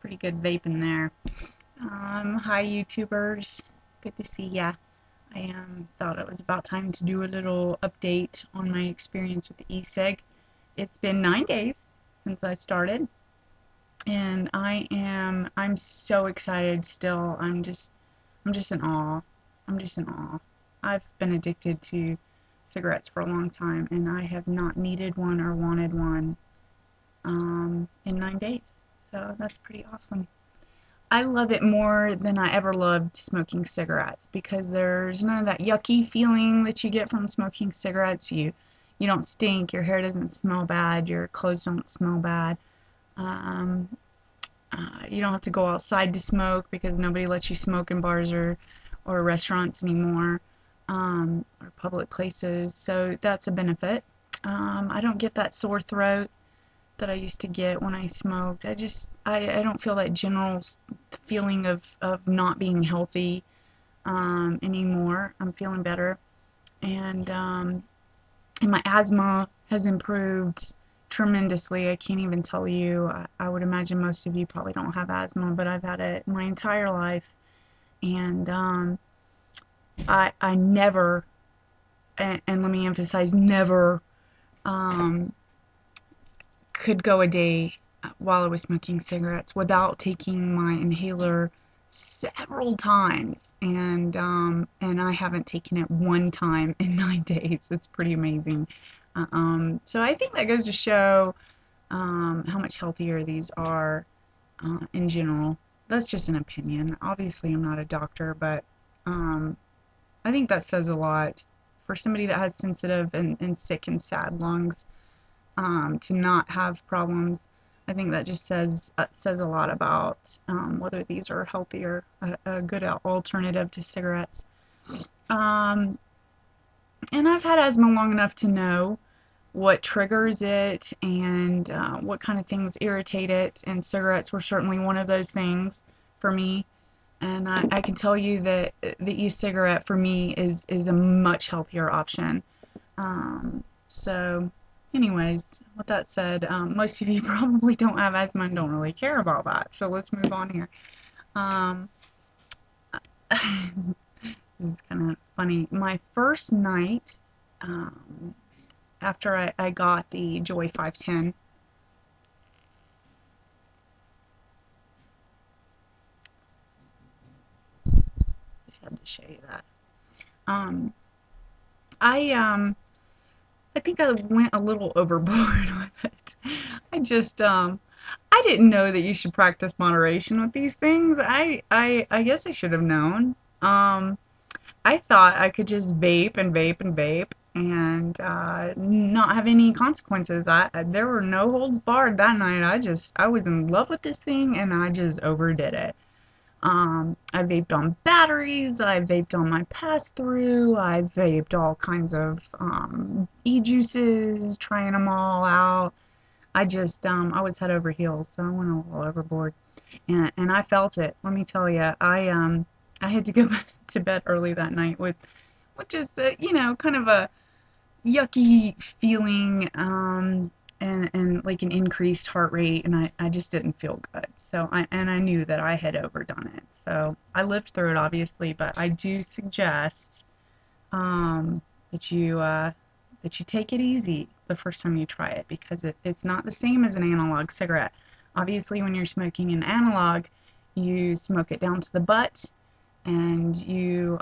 Pretty good vape in there. Hi YouTubers. Good to see ya. I thought it was about time to do a little update on my experience with the e-cig. It's been 9 days since I started, and I'm so excited still. I'm just in awe. I'm just in awe. I've been addicted to cigarettes for a long time, and I have not needed one or wanted one in 9 days. So that's pretty awesome. I love it more than I ever loved smoking cigarettes because there's none of that yucky feeling that you get from smoking cigarettes. You don't stink, your hair doesn't smell bad, your clothes don't smell bad. Um, you don't have to go outside to smoke because nobody lets you smoke in bars or restaurants anymore, or public places. So that's a benefit. I don't get that sore throat that I used to get when I smoked. I don't feel that general feeling of not being healthy anymore. I'm feeling better. And my asthma has improved tremendously. I can't even tell you. I would imagine most of you probably don't have asthma, but I've had it my entire life. And I never, and let me emphasize, never um, could go a day while I was smoking cigarettes without taking my inhaler several times, and I haven't taken it one time in 9 days. It's pretty amazing. So I think that goes to show how much healthier these are in general. That's just an opinion. Obviously, I'm not a doctor, but um, I think that says a lot for somebody that has sensitive and sick and sad lungs, to not have problems. I think that just says a lot about whether these are healthier, a good alternative to cigarettes. Um, and I've had asthma long enough to know what triggers it and what kind of things irritate it, and cigarettes were certainly one of those things for me. And I can tell you that the e-cigarette for me is a much healthier option. So anyways, with that said, most of you probably don't have asthma and don't really care about that. So let's move on here. Um, this is kind of funny. My first night after I got the Joy 510, just had to show you that. Um, I think I went a little overboard with it. I just I didn't know that you should practice moderation with these things. I guess I should have known. I thought I could just vape and vape and vape and not have any consequences. There were no holds barred that night. I was in love with this thing and I just overdid it. I vaped on batteries, I vaped on my pass-through, I vaped all kinds of e-juices, trying them all out. I was head over heels, so I went a little overboard. And I felt it. Let me tell you, I had to go to bed early that night with just, kind of a yucky feeling, and like an increased heart rate, and I just didn't feel good. So I knew that I had overdone it. So I lived through it, obviously, but I do suggest um, that you take it easy the first time you try it, because it's not the same as an analog cigarette. Obviously, when you're smoking an analog, you smoke it down to the butt, and you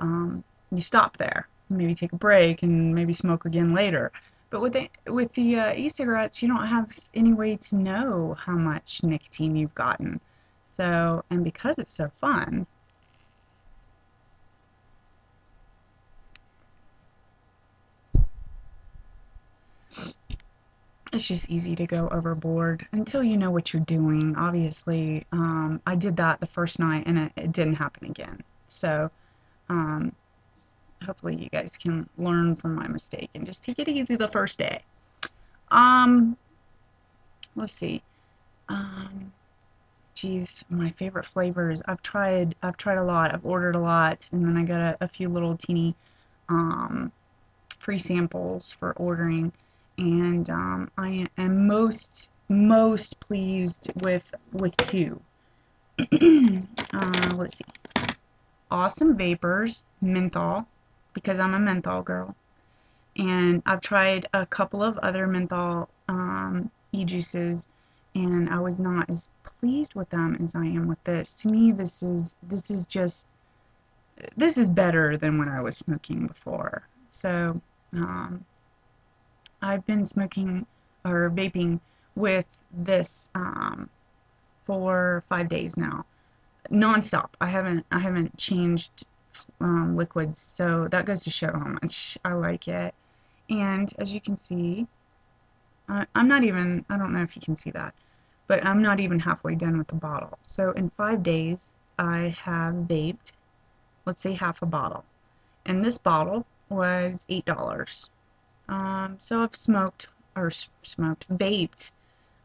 stop there. Maybe take a break and maybe smoke again later. But with the e-cigarettes, you don't have any way to know how much nicotine you've gotten. So, and because it's so fun, it's just easy to go overboard until you know what you're doing. Obviously, I did that the first night and it didn't happen again. So, um, hopefully you guys can learn from my mistake and just take it easy the first day. Um, let's see. Um, Geez, my favorite flavors. I've tried a lot. I've ordered a lot, and then I got a few little teeny um, free samples for ordering. And I am most pleased with two. Let's see. Awesome Vapers, Menthol, because I'm a menthol girl. And I've tried a couple of other menthol e-juices, and I was not as pleased with them as I am with this. To me, this is better than when I was smoking before. So I've been smoking or vaping with this for 5 days now, nonstop. I haven't changed liquids, so that goes to show how much I like it. And as you can see, I'm not even, I don't know if you can see that, but I'm not even halfway done with the bottle. So in 5 days, I have vaped, let's say half a bottle. And this bottle was $8. So I've vaped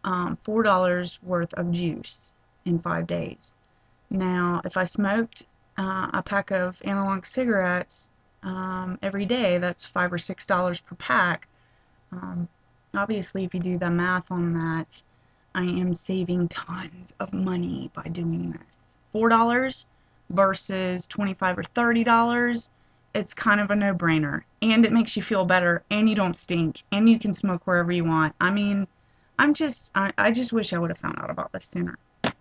$4 worth of juice in 5 days. Now, if I smoked a pack of analog cigarettes every day, that's $5 or $6 per pack. Obviously, if you do the math on that, I am saving tons of money by doing this. $4 versus $25 or $30, it's kind of a no-brainer. And it makes you feel better, and you don't stink, and you can smoke wherever you want. I mean, I just wish I would have found out about this sooner. So,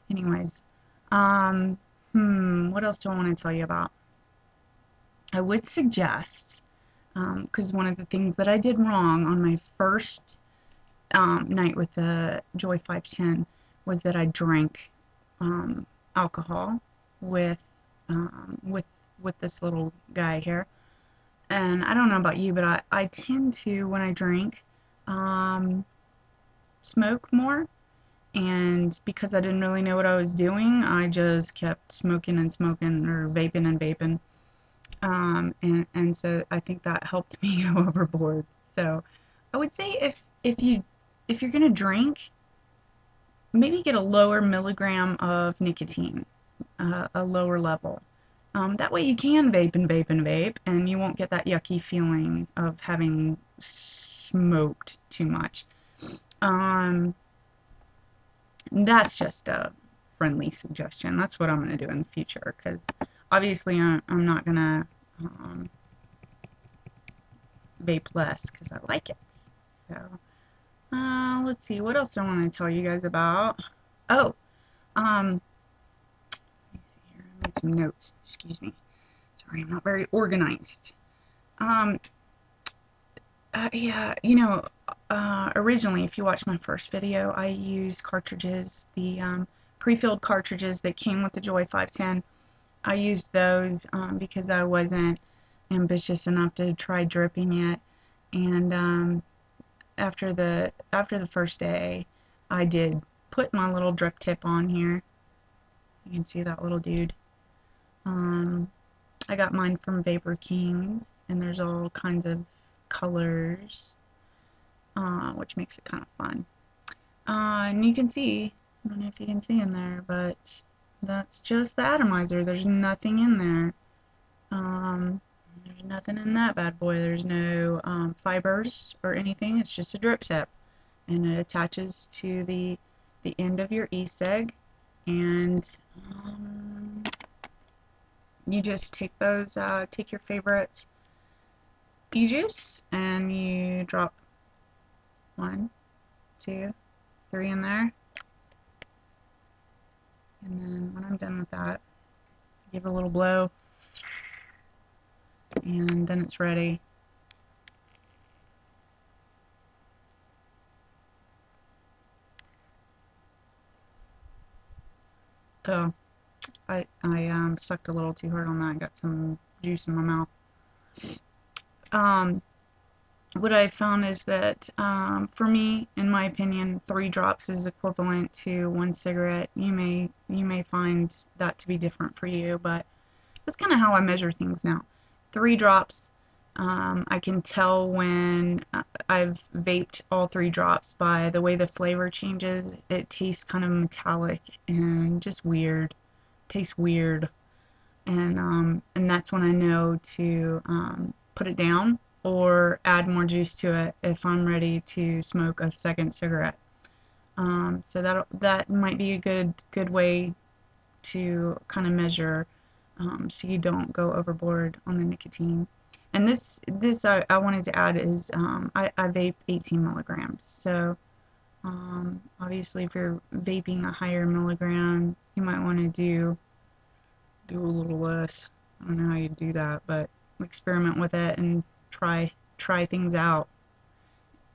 anyways, what else do I want to tell you about? I would suggest, because one of the things that I did wrong on my first night with the Joy 510 was that I drank alcohol with this little guy here. And I don't know about you, but I tend to, when I drink, smoke more. And because I didn't really know what I was doing, I just kept smoking and smoking, or vaping and vaping. And so I think that helped me go overboard. So I would say if you're gonna drink, maybe get a lower milligram of nicotine, a lower level. That way you can vape and vape and vape, and you won't get that yucky feeling of having smoked too much. That's just a friendly suggestion. That's what I'm going to do in the future, because obviously I'm not going to vape less because I like it. So let's see, what else I want to tell you guys about. Oh, let me see here. I made some notes. Excuse me. Sorry, I'm not very organized. Yeah, originally, if you watch my first video, I used cartridges, the pre-filled cartridges that came with the Joy 510. I used those because I wasn't ambitious enough to try dripping it. And after the first day, I did put my little drip tip on here. You can see that little dude. I got mine from Vapor Kings, and there's all kinds of colors, which makes it kind of fun. And you can see, I don't know if you can see in there, but that's just the atomizer. There's nothing in there. There's nothing in that bad boy. There's no fibers or anything. It's just a drip tip, and it attaches to the end of your e-cig, and you just take those, take your favorite e-juice, and you drop 1, 2, 3 in there. And then when I'm done with that, give it a little blow, and then it's ready. Oh, I sucked a little too hard on that. Got some juice in my mouth. What I found is that for me, in my opinion, 3 drops is equivalent to 1 cigarette. You may find that to be different for you, but that's kind of how I measure things now. 3 drops. I can tell when I've vaped all 3 drops by the way the flavor changes. It tastes kind of metallic and just weird. Tastes weird, and that's when I know to put it down or add more juice to it if I'm ready to smoke a second cigarette. So that might be a good way to kind of measure, so you don't go overboard on the nicotine. And this I wanted to add is, I vape 18 milligrams. So obviously if you're vaping a higher milligram, you might want to do a little less. I don't know how you do that, but experiment with it and try things out.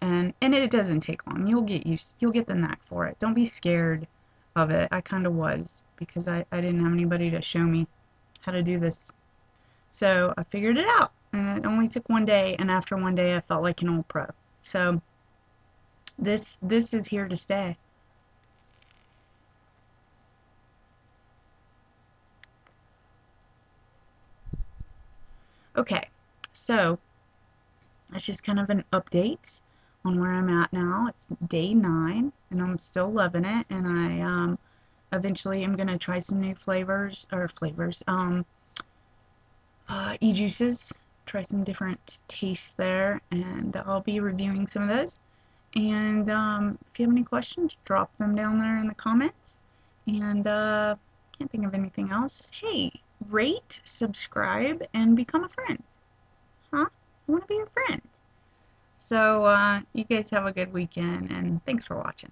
And it doesn't take long. You'll get the knack for it. Don't be scared of it. I kind of was, because I didn't have anybody to show me how to do this. So I figured it out, and it only took one day, and after one day I felt like an old pro. So this is here to stay. Okay, so that's just kind of an update on where I'm at now. It's day 9, and I'm still loving it. And I eventually am gonna try some new flavors, e-juices. Try some different tastes there, and I'll be reviewing some of those. And if you have any questions, drop them down there in the comments. And can't think of anything else. Hey, rate, subscribe, and become a friend. Huh? I want to be your friend. So you guys have a good weekend, and thanks for watching.